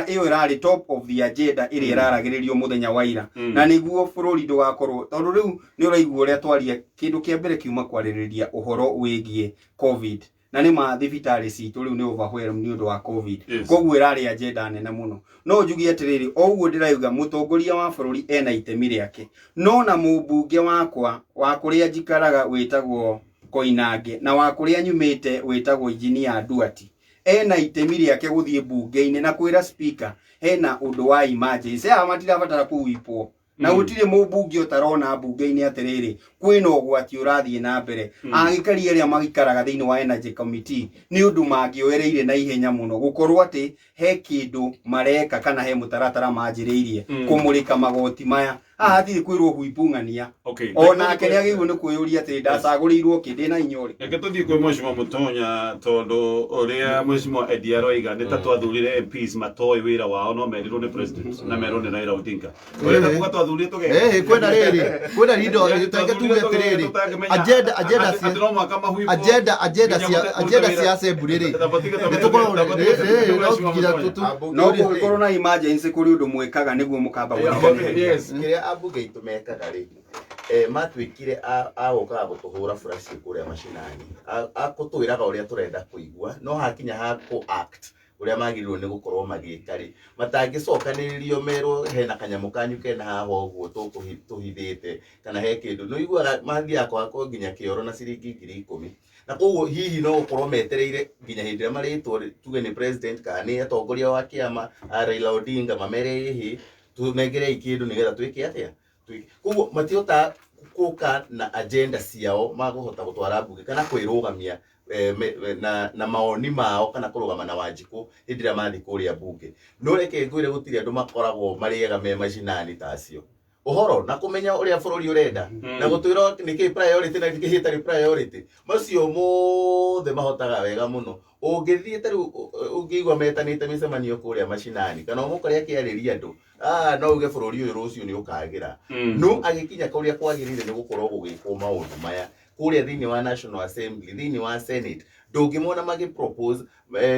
Speaker 3: iyo irari top of the agenda iri iraragiririo muthenya wa ira na niguo bururi ndugakorwo tondu riu ni uraigua uria twaria kindu kia mbere kiuma kwaririria uhoro wigie covid na ni ma thibitari citu riu ni overwhelmed ni undu wa covid koguo irari agenda nene muno no njugi atiriri oguo ndirauga mutongoria wa bururi ena itemi riake no na mubunge wakwa wa kuria njikaraga witagwo Koinange na wa kuria nyumite witagwo engineer Duati ena itemi riake guthie bunge-ini na kwira speaker hena undu wa emergency matirabatara kuwipwo na gutire mubunge utarona bunge-ini atiriri kwina ugwati urathie na mbere agikari aria magikaraga thiini wa energy committee ni undu mangioereire na ihenya muno gukorwo ati he kindu mareka kana he mutaratara manjiriirie kumurika magoti maya athire kwirwo huipungania ona akeria gigu ni kwiyuria ati ndacaguriirwo kindi na inyori
Speaker 2: eke tuthie kwi Mheshimiwa Mutonya tondu uria Mheshimiwa Eddie aroiga ni ta twathurire MPs matoi wira wao no merirwo ni president na merwo ni Raila Odinga urenda kuga twathurire tuge
Speaker 1: kwenda rindo tutenge tuge atiriri agenda cia assembly ri
Speaker 3: no gukorwo na emergency kuri undu mwekaga niguo mukamba
Speaker 4: kiria abunge itu mekaga ri matwikire agoka gutuhura furashi kuria mashinani akutwiraga uria turenda kuigua no hakinya ha ku act uria magirwo ni gukorwo magikari matangicokaniririo merwo hena kanyamu kanyu kena haha uguo tuhithite kana he kindu no igua mathi akwa ko nginya kioro na ciringi 10,000 na koguo hihi no gukorwo metereire nginya hindi ria maritwo tuge ni president kana ni atongoria wa kiama Raila Odinga mamere hi tunengere ikindu nigetha twike atia koguo matiota kuka na agenda ciao maguhota gutwara bunge kana kwirugamia na maoni mao kana kurugama na Wanjiku hindi ria mathi kuria bunge no reke ngwire gutiri andu makoragwo mariega me macinani tacio uhoro na kumenya uria bururi urenda na gutwira niki priority na niki hitari priority macio mothe mahotaga wega muno ungithie taru ungigwa metanite micemanio kuria macinani kana umukoria kiariria andu no uge bururi uyu rucio ni ukagira no agikinya kuria kwagirire ni gukorwo gugikwo maundu maya kuria thini wa National Assembly thini wa Senate ndungimona magi propose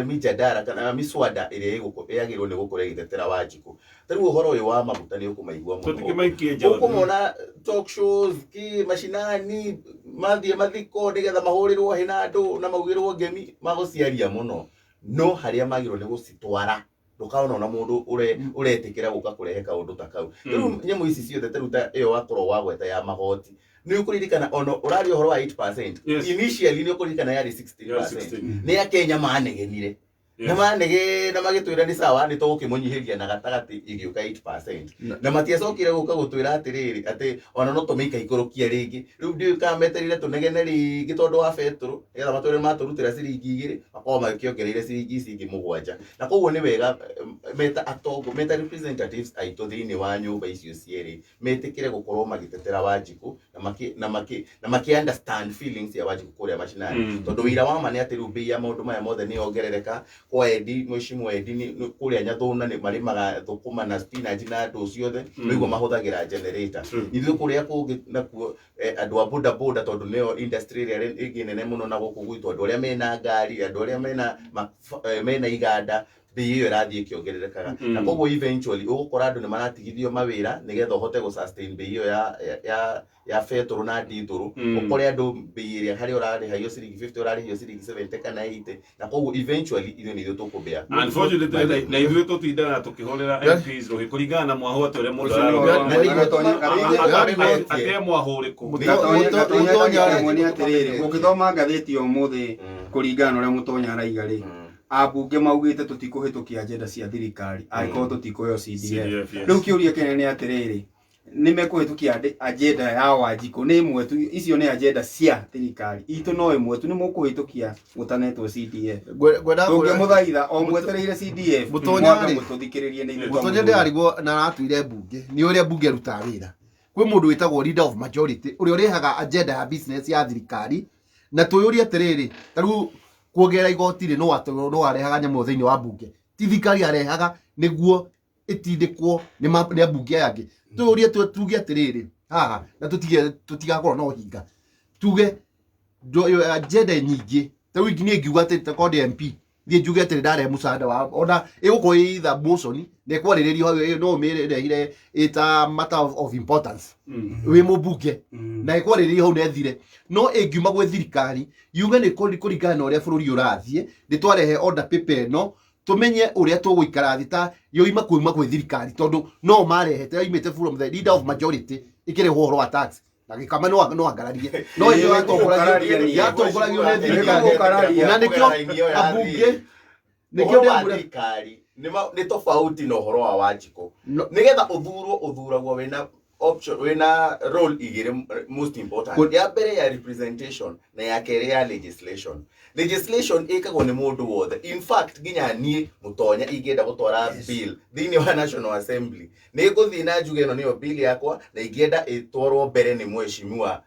Speaker 4: mijadara kana miswada iria yagirwo ni gukora itetera Wanjiku taru uhoro uyu wa maguta ni ukumaigwa muno ukumona talk shows ki macinani mathiko nigetha mahurirwo hina andu na maugirwo ngemi maguciaria muno no haria magirwo ni gucitwara ndukaona ona mundu uretikira guka kurehe kaundu ta kau riu nyemu ici ciothe taruta iyo wakorwo wagweta ya magoti ni ukuririkana ono urari uhoro wa 8% initially ni ukuririkana yari 16% ni ya Kenya manegenire na manege na magitwira ni sawa ni tugukimunyihiria na gatagati igioka 8% na matiacokire guka gutwira atiriri ati ona no tumika ikurukia ringi riu ndi kameterire tunegene ringi tondu wa petro etha matwire maturutira ciringi 2 akoma makiongereire ciringi cingi 7 na koguo ni wega meta atongo meta representatives aito thini wa nyumba icio cieri metikire gukorwo magitetera Wanjiku na maki understand feelings ya Wanjiku kuria macinani tondu wira wa mane ati riu bei ya maundu maya mothe ni ongerereka kwa edi mheshimiwa edi ni kuria nyathuna ni marimaga thukuma na spinach na ndo ciothe niguo mahuthagira generator ithu kuria kungi nakuo andu a boda boda tondu neo industry ria ingi nene muno na guku gwitu andu aria mena ngari andu aria mena iganda bei iyo irathie kiongererekaga na koguo eventually ugukora andu ni maratigithio mawira nigetha uhote gu sustain bei iyo ya fetro na dithuru ukore andu bei iria hari urari hayo ciringi 50 urari hayo ciringi 70 kana 80 na koguo eventually iyo ni tukubea
Speaker 2: unfortunately na ithuĩ tũtindaga tũkĩhũrĩra MPs rũhĩ kũringana na mwahote ũrĩa mũndũ atĩa mwahũrĩkũ
Speaker 3: ũgĩthoma ngathĩti ũmũthĩ kũringana na ũrĩa Mũtonya araiga rĩ abunge maugite tutikuhitukia agenda cia thirikari aiko tutikuyo CDF riu kiuria kinene atiriri nimekuhitukia agenda ya Wanjiku ni imwe tu icio ni agenda cia thirikari itu no imwe tu ni mukuhitukia mutanetwo CDF gwenda muthaitha o mwetereire CDF
Speaker 1: Mutonya
Speaker 3: mututhikiririe ni
Speaker 1: Mutonya ndi arigwo na aratuire bunge ni uria bunge ruta wira kwi mundu witagwo leader of majority uria urihaga agenda ya business ya thirikari na tuyuria atiriri taru kuogera igoti ri no arehaga nyamu thiini wa bunge ti thikari arehaga niguo itindikwo ni bunge yangi tuurie tuge atiriri haha na tutigakorwo no hinga tuge agenda nyingi tawi ngiye ngiuga ati takodi MP thie njuge ati ndare musada wa ona iguko itha motion ne kwariririo hau no mirehire ita matter of importance we mubunge na ikwariririo hau nethire no engiuma gwe thirikari yuge ni kuringana uria bururi urathie nditwarehe order paper no tumenye uria tuguikara thita yoima kuuma gwe thirikari tondu no marehete yoimite from the leader of majority ikire horo wa tax na Gikama no angararie no iyo yatongoragio ne thirikari na nikio abunge nikio
Speaker 4: thirikari ni tofauti no horo wa Wanjiku nigetha uthuragwo wena option wena role igire most important ya mbere ya representation na ya kere ya legislation ikagwo ni mundu wothe in fact ginya nie Mutonya ingenda gutwara bill thini wa National Assembly ni guthii na njuge no niyo bill yakwa na ingenda itwarwo mbere ni mheshimiwa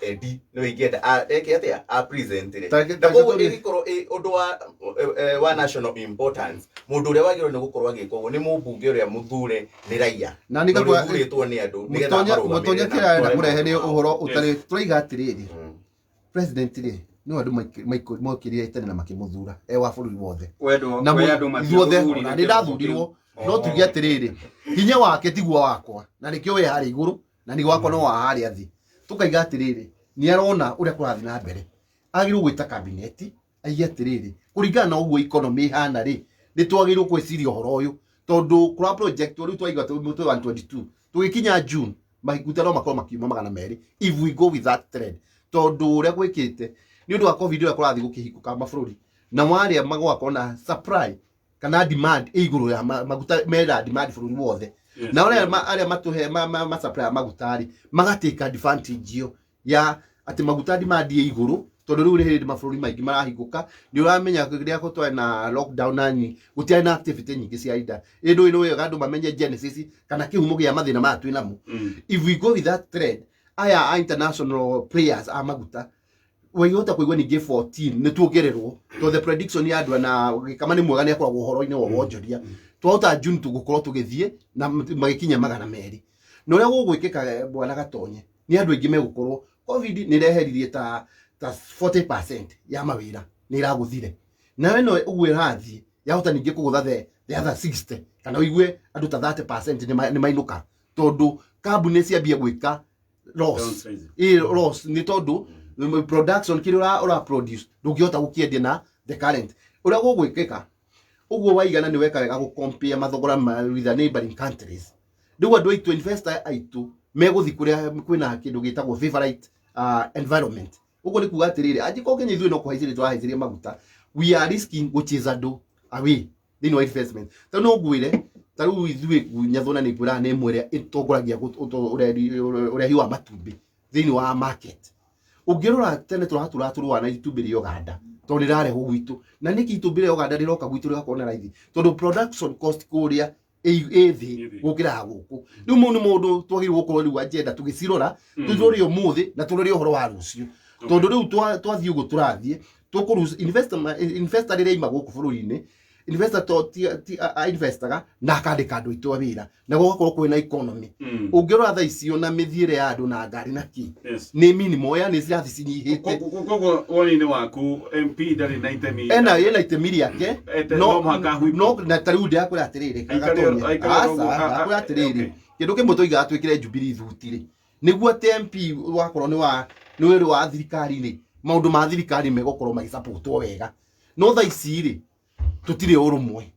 Speaker 4: edi no ingenda atia a present ire na koguo igikoro undu wa national importance mundu uria wagirwo ni gukorwo agikwo ni mubunge uria muthure ni raia
Speaker 1: na nikagwa
Speaker 4: guritwo ni andu
Speaker 1: Mutonya kira na kurehe ni uhoro utari turiga atiriri president ri no andu maikirie tene na makimuthura wa bururi wothe
Speaker 3: na andu
Speaker 1: wothe na ndathurirwo no tuge atiriri hinya wake tiguo wakwa na nikio we hari iguru na ni gwakwa no wa hari athi tukaiga atiriri ni arona uria kurathi na mbere agiru gwita cabinet aige atiriri kuringana na uguo economy hana ri ni twagirwo kwiciria horo uyu tondu kura project uri twaiga tu 122 tugikinya June mahikuta no makorwo makiuma 200 if we go with that trend tondu uria gwikite ni undu wa covid uria kurathi gukihikuka mabũrũri na mwaria magwakwo na supply kana demand iguru ya maguta mera demand bũrũri wothe na aria matuhe ma supply magutari magateka advantage yo ya ati maguta demand iguru tondu riu ni mabũrũri maingi marahiguka ni uramenya riria ko twa na lockdown nani gutia na activity nyingi cia ida indu ino yo andu mamenye genesis kana kihumo gia mathina ma twi namu if we go with that trend aya international players amaguta wayota kuigwa ni G14 ni tuogererwo to the prediction ya andu na Gikama ni mwega ni akoragwo horo-ini wo wonjoria twauta June tugukorwo tugithie na magikinya 200 no ria gugwikika bwana Gatonye ni andu aingi megukorwo covid ni reheririe ta 40% ya mawira ni iraguthire na we no ugwe rathi yahota ningi kugutha the other 60 kana uigue andu ta 30% ni mainuka tondu kambuni ciambia gwika loss loss ni tondu production kiri ora produce ndungihota gukiendia na the current uria gugwikika uguo waigana ni weka wega gu compare mathogora with the neighboring countries ndugu andu aitu investor aitu meguthi kuria kwina kindu gitagwo favorite environment uguo ni kuga atiriri ajiko Kenya ithuĩ no kuhaicirie twahaicirie maguta we are risking guchiza andu away thini wa investment ta no ngwire ta riu ithuĩ nyathona ni kwira ni mwere itongoragia urehi wa matumbi thini wa market ungirora tene turaturwa na itumbĩ rĩa Uganda tondu rirareho gwitu na niki itumbĩ rĩa Uganda riroka gwitu rigakorwo na raithi tondu production cost kuria ethi gukira guku riu mundu twagirwo gukorwo riu agenda tugicirora tuzori umuthi na turori uhoro wa rucio tondu riu twathii ugu turathie tukuru investor rire ima guku bũrũri-inĩ investor investoga na akandika andu aitu wira na gugakorwo kwina economy ungirora tha icio na mithiire ya andu na ngari na ki ni minimo ya ni cirathi cinyihite
Speaker 2: koguo woni-ini waku MP ndari na itemi
Speaker 1: ena itemi riake no na tariu ndia kwira atiriri kwira atiriri kindu kimwe toiga atwikire Jubilee thutire niguo MP wakorwo ni wiri wa thirikari-ini maundu ma thirikari megokorwo magisupport wega no tha ici ri tutire urumwe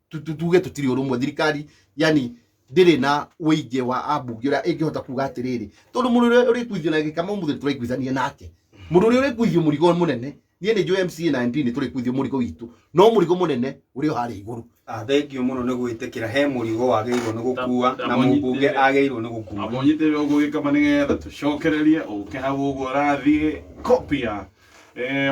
Speaker 1: tuge tutire urumwe thirikari yani ndire na uige wa abunge uria ingihota kuga atiriri tondu mundu uri kwithio na Gikama muthi turaiguithania nake mundu uri kwithio murigo munene nie ni MCA na MP ni turi kwithio murigo witu no murigo munene uri o hari iguru
Speaker 3: thengio muno ni gwitikira he murigo wageirwo ni gukua na mubunge ageirwo ni gukua
Speaker 2: abonyite uguo Gikama nigetha tucokererie uke hau uguo rathie kopia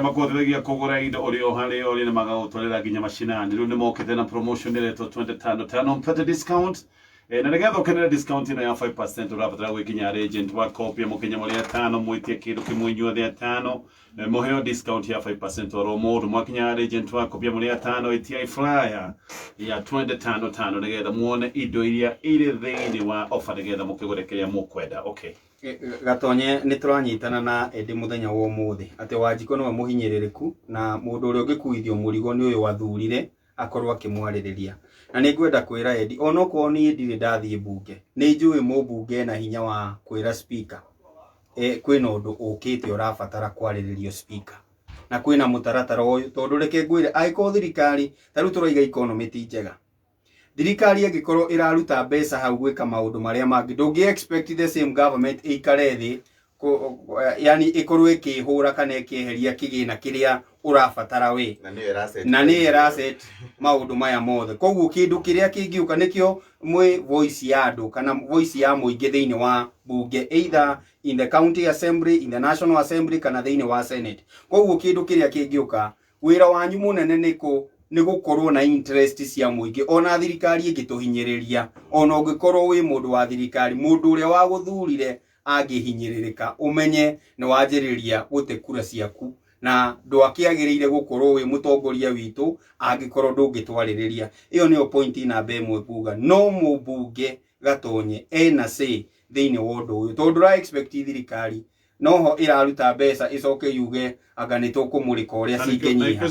Speaker 2: makotheregia kugura indo uri o hari uri ni magagutwarira nginya mashinani riu ni mokete na promotion iretwo 25 mpete discount na nigetha ukenere discount ino ya 5% urabatara gwikinya agent wa copy mukinya muri 5 mwitie kindu kimwe inyuothe 5 muheo discount ya 5% oro mundu mwakinya agent wa copy muri 5 itia flyer ya 25 nigetha muone indo iria iri thiini wa offer nigetha mukigurekeria mukwenda okay
Speaker 3: Gatonye ni turanyitana na endi muthenya wa umuthi ati Wanjiko no muhinyiririku na mundu uri ugikuithio murigo ni uyu wathurire akorwo akimwaririria na ni ngwenda kwira endi onoko ni ndire ndathie bunge ni njui mubunge na hinya wa kwira speaker kwina undu ukite urabatara kwariririo speaker na kwina mutaratara uyu tondu reke ngwire aiko thirikari taru turoiga economy ti njega thirikari angikorwo iraruta mbeca hau gwika maundu maria mangi ndungi expect the same government ikare thi yani ikorwo ikihura kana ikiheria kigina kiria urabatara we na ni asset maundu maya mothe koguo kindu kiria kingiuka nikio mwe voice ya andu kana voice ya muingi thiini wa bunge either in the county assembly in the national assembly kana thiini wa senate koguo kindu kiria kingiuka wira wanyu munene ni gukorwo na interest cia muingi ona thirikari ingituhinyiriria ona ungikorwo wi mundu wa thirikari mundu uria wa guthurire angihinyiririka umenye ni wanjiriria gute kura ciaku na ndwakiagiriire gukorwo wi mutongoria witu angikorwo ndungitwaririria iyo niyo point namba 1 kuga no mubunge Gatonye ena say thiini wa undu uyu tondu ra expect thirikari noho iraruta mbeca icoke yuge anga ni tukumurika uria cingenyia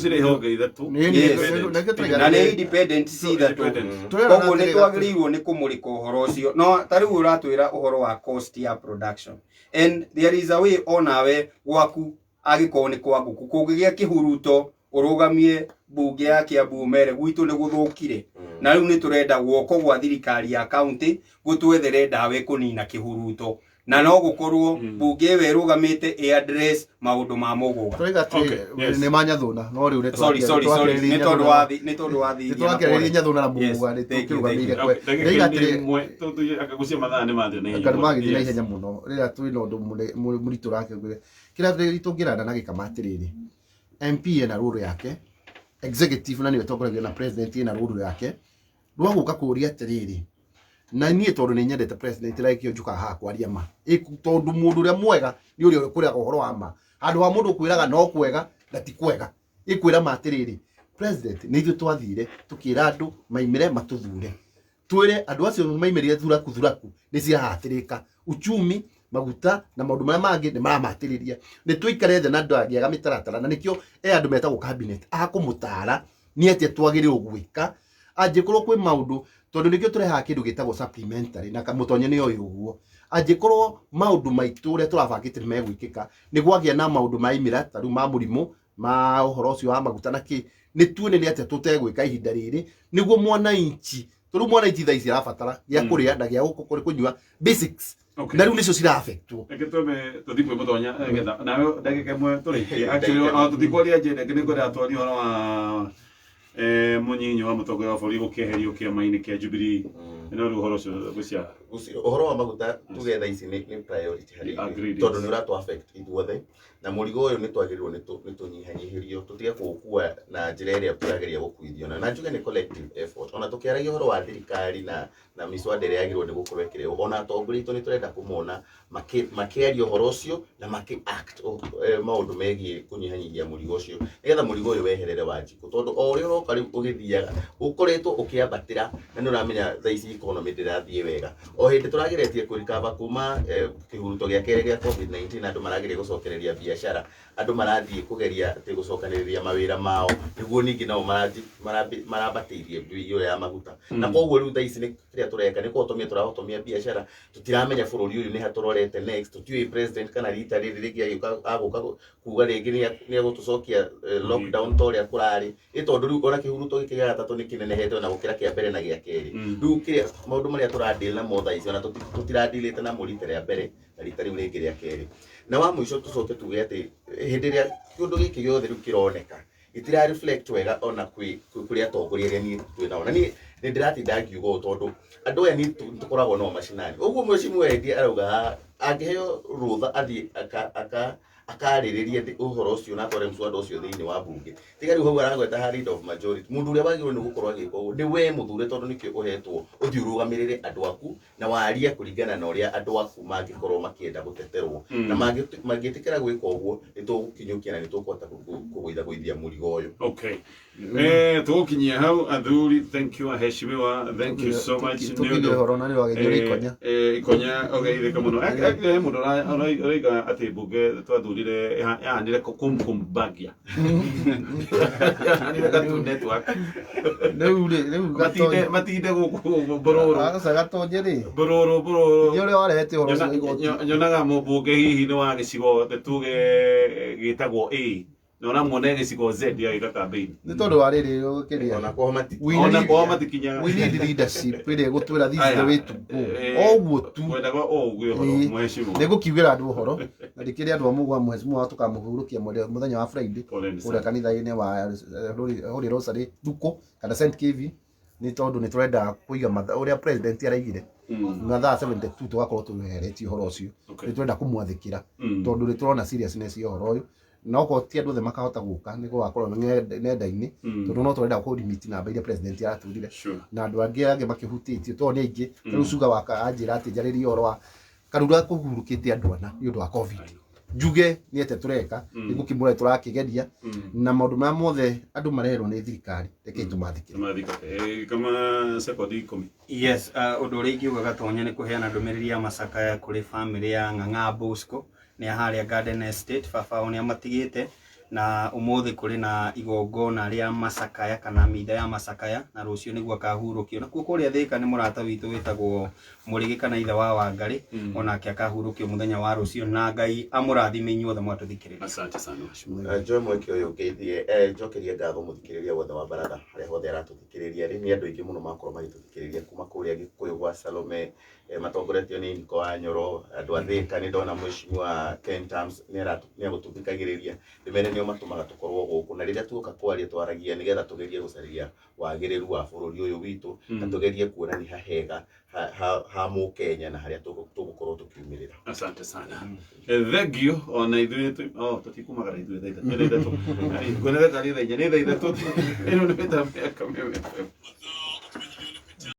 Speaker 3: na ni independent si thatu koguo ni twagiriirwo ni kumurika uhoro ucio no tariu uratwira uhoro wa cost ya production and there is a way onawe gwaku agikorwo ni kwa guku kungigia kihuruto urugamie bunge ya Kiambu mere gwitu ni guthukire na riu ni turenda guoko gwa thirikari ya county gutwethere ndawe kunina kihuruto na no gukorwo bunge we rugamite e address maundu ma muguga
Speaker 1: twiga ni manyathuna no riu
Speaker 3: sorry ni tondu wa thi
Speaker 1: twakirĩria nyathuna na muguga ni tukirugamire kwe twiga atĩ
Speaker 2: akagucia mathaa ni mathire na
Speaker 1: kana magithie na ihenya muno rĩrĩa twĩ na ũndũ mũritũ rakĩgwire kĩrĩa tũngĩrana na Gikama atĩrĩrĩ MP ena rũrũ yake executive na niwe tongoragio na president ena rũrũ yake rwa gũka kũria atĩrĩrĩ na niĩ tondũ nĩ nyendete president like njuka haha kwaria ma tondũ mũndũ ũrĩa mwega nĩ ũrĩa kũrĩa ũhoro wa ma handũ ha mũndũ kwĩraga no kwega na ti kwega ikwĩra ma atĩrĩrĩ president nĩ ithuĩ twathire tũkĩra andũ maimire matuthure twĩre andũ acio maimĩrire thuraku nĩ cirahatĩrĩka uchumi maguta na maũndũ marĩa mangĩ nĩ maramatĩrĩria nĩ tũikare thĩ na andũ angĩaga mĩtaratara na nĩkĩo andũ metagwo cabinet akũmũtara nĩ atĩ twagĩrĩirwo gwĩka angĩkorwo kwĩ maũndũ tondũ nĩkĩo tũrehaga kĩndũ gĩtagwo supplementary na mũtonye nĩ oĩ ũguo angĩkorwo maũndũ maitũ ũrĩa tũrabangĩte nĩ megwĩkĩka nĩ gwagĩa na maũndũ maimĩra ta rĩu ma mũrimũ ma ũhoro ũcio wa maguta na kĩ nĩ tuone nĩ atĩ tũtegwĩka ihinda rĩrĩ nĩguo mwananchi tondũ mwananchi thaa ici arabatara gĩa kũrĩa na gĩa kũnyua basics na riu nicio cira affectwo
Speaker 2: eketome tuthikwe mutonya getha nawe ndagika imwe turikia actually tuthikwaria njene ngi ngore atwari horo wa munyinyi wa mutongoria wa bũrũri gũkĩeherio kĩama-inĩ kĩa Jubilee no rĩu ũhoro ũcio gũcia
Speaker 4: ũhoro wa maguta tugetha ici nĩ priority harĩ tondũ nĩ ũratũ affect ithuothe na mũrigo ũyũ nĩ twagĩrĩirwo nĩ tũnyihanyihĩrio tũtige kũũkua na njĩra ĩrĩa tũrageria gũkuithio na njuge nĩ collective effort ona tũkĩaragia ũhoro wa thirikari na miswada ĩrĩa yagĩrĩirwo nĩ gũkorwo ĩkĩrehwo ona atongoria aitũ nĩ tũrenda kũmona makĩaria ũhoro ũcio na makĩ-act maũndũ megiĩ kũnyihanyihia mũrigo ũcio nĩgetha mũrigo ũyũ weherere Wanjikũ tondũ o ũrĩa ũroka rĩu ũgĩthiaga ũkoretwo ũkĩambatĩra na nĩ ũramenya thaa ici economy ndĩrathiĩ wega o hĩndĩ tũrageretie kũrikaba kuma kĩhuruto gĩa kerĩ gĩa COVID-19 andũ marageria gũcokereria biacara andũ marathiĩ kũgeria atĩ gũcokanĩrĩria mawĩra mao nĩguo ningĩ nao marabatĩirie mbei ya maguta na koguo rĩu thaa ici kĩrĩa tũreka nĩ tũrahotomia biacara tũtiramenya bũrũri ũyũ nĩ ha tũrorete next tũtiũĩ president kana rita rĩrĩ rĩngĩ agũka kuga rĩngĩ nĩ egũtũcokia lockdown ta ũrĩa kũrarĩ ĩ tondũ rĩu ona kĩhuruto gĩkĩ gĩa gatatũ nĩ kĩnenehete ona gũkĩra kĩa mbere na gĩa kerĩ rĩu kĩrĩa maũndũ marĩa tũrandĩl namo thaa ici ona tũtirandĩlĩte namo rita rĩa mbere na rita rĩu rĩngĩ rĩa kerĩ na wa mũico tũcoke tuge atĩ hĩndĩ ĩrĩa kĩũndũ gĩkĩ gĩothe rĩu kĩroneka gĩtira reflect wega ona kũrĩ atongoria arĩa niĩ twĩnao na niĩ nĩ ndĩratinda ngiuga ũũ tondũ andũ aya nĩ tũkoragwo nao macinani ũguo mwecimu wendia arauga angĩheo rũtha athiĩ akarĩrĩria ũhoro ũcio na atware mswada ũcio thĩinĩ wa bunge tiga rĩu hau aragweta ha leader of majority mũndũ ũrĩa wagĩrĩirwo nĩ gũkorwo agĩka ũguo nĩ we mũthure tondũ nĩkĩo ũhetwo ũthiĩ ũrũgamĩrĩre andũ aku na waria kũringana na ũrĩa andũ aku mangĩkorwo makĩenda gũteterwo na mangĩtĩkĩra gwĩka ũguo nĩ tũgũkinyũkia na nĩ tũkũhota kũgũithagũithia mũrigo ũyũ.
Speaker 2: Okay, tũgũkinyia hau athuri, thank you aheshimiwa, thank you so much.
Speaker 1: Tũkinyia ũhoro na nĩ wagĩrĩire ikonya
Speaker 2: ikonya ogeithĩka mũno mũndũ ũroiga atĩ mbunge twathurire yahanire kumbagia yahanire Cartoon Network rĩu matinde gũkũ Bororo
Speaker 1: Gatonye rĩ
Speaker 2: Bororo
Speaker 1: nĩ ũrĩa warehete ũhoro ũcio igoti
Speaker 2: nyonaga mũmbunge hihi nĩ wa gĩcigo tuge gĩtagwo A na ona muone gĩcigo Z ya campaign
Speaker 1: nĩ tondũ wa rĩrĩ ũkĩrĩa
Speaker 4: ona kwa
Speaker 2: matikinya
Speaker 1: we need leadership ĩrĩa gũtwĩra this is the way to go oguo tu
Speaker 2: wendaga ũguo ũhoro mheshimu
Speaker 1: nĩ gũkiugĩra andũ ũhoro na ndĩkĩrĩ andũ amũgwa mheshimu wa tũkamũhurũkia mũthenya wa Friday ũrĩa kanitha-inĩ wa Holy Rosary Thuko kana St Kevin nĩ tondũ nĩ tũrenda kũiga ũrĩa president araigire mathaa 72 tũgakorwo tũweheretie ũhoro ũcio nĩ tũrenda kũmwathĩkĩra tondũ nĩ tũrona seriousness ya ũhoro ũyũ na okorwo ti andũ othe makahota gũka nĩ gũgakorwo nenda-inĩ tondũ no tũrenda kũ limit namba iria president araturire na andũ angĩ makĩhutĩtio tondũ nĩ aingĩ rĩu cuga waka anjĩra atĩ njarĩrie ũhoro wa karura kũhurũkĩte andũ ana nĩ ũndũ wa covid njuge nĩ ete tũreka nĩ gũkĩmũra tũrakĩgeria na maũndũ maya mothe andũ mareherwo nĩ thirikari reke tũmathikĩre
Speaker 2: kama sekondi 10.
Speaker 3: Yes, ũndũ ũrĩa ingiuga Gatonye nĩ kũheana ndũmĩrĩri ya macakaya kũrĩ family ya Ng'ang'a Bosco nĩ harĩa Garden Estate baba nĩ amatigĩte na umuthi kuri na igongona ria macakaya kana mitha ya macakaya na rucio niguo akahurukio nakuo kuria Thika ni murata witu witagwo Murigi kana ithe wa Wangari onake akahurukio muthenya wa rucio na Ngai amurathime inyuothe mwatuthikiriria.
Speaker 2: Asante sana.
Speaker 4: Joe mweke uyu ngeithie njokerie ngatho muthikiriria wothe wa Baratha haria hothe aratuthikiriria ri ni andu aingi muno makorwo magituthikiriria kuma kuria Gikuyu gwa Salome matongoretio ni Niko wa Nyoro andu a Thika ni ndona mweshimiwa Ken Tams ni agututhikagiriria ndimere nio matumaga tukorwo guku na riria tuka kwaria twaragia nigetha tugerie gucariria wagiriru wa bururi uyu witu na tugerie kuona ni hahega ha mu Kenya na haria tugukorwo tukiumirira.
Speaker 2: Asante sana. Thegio ona ithuĩ tutikumagara ithuĩ thaitha kwene thekari thainya nĩ thaitha ĩno nĩ mĩtambo ya Kameme.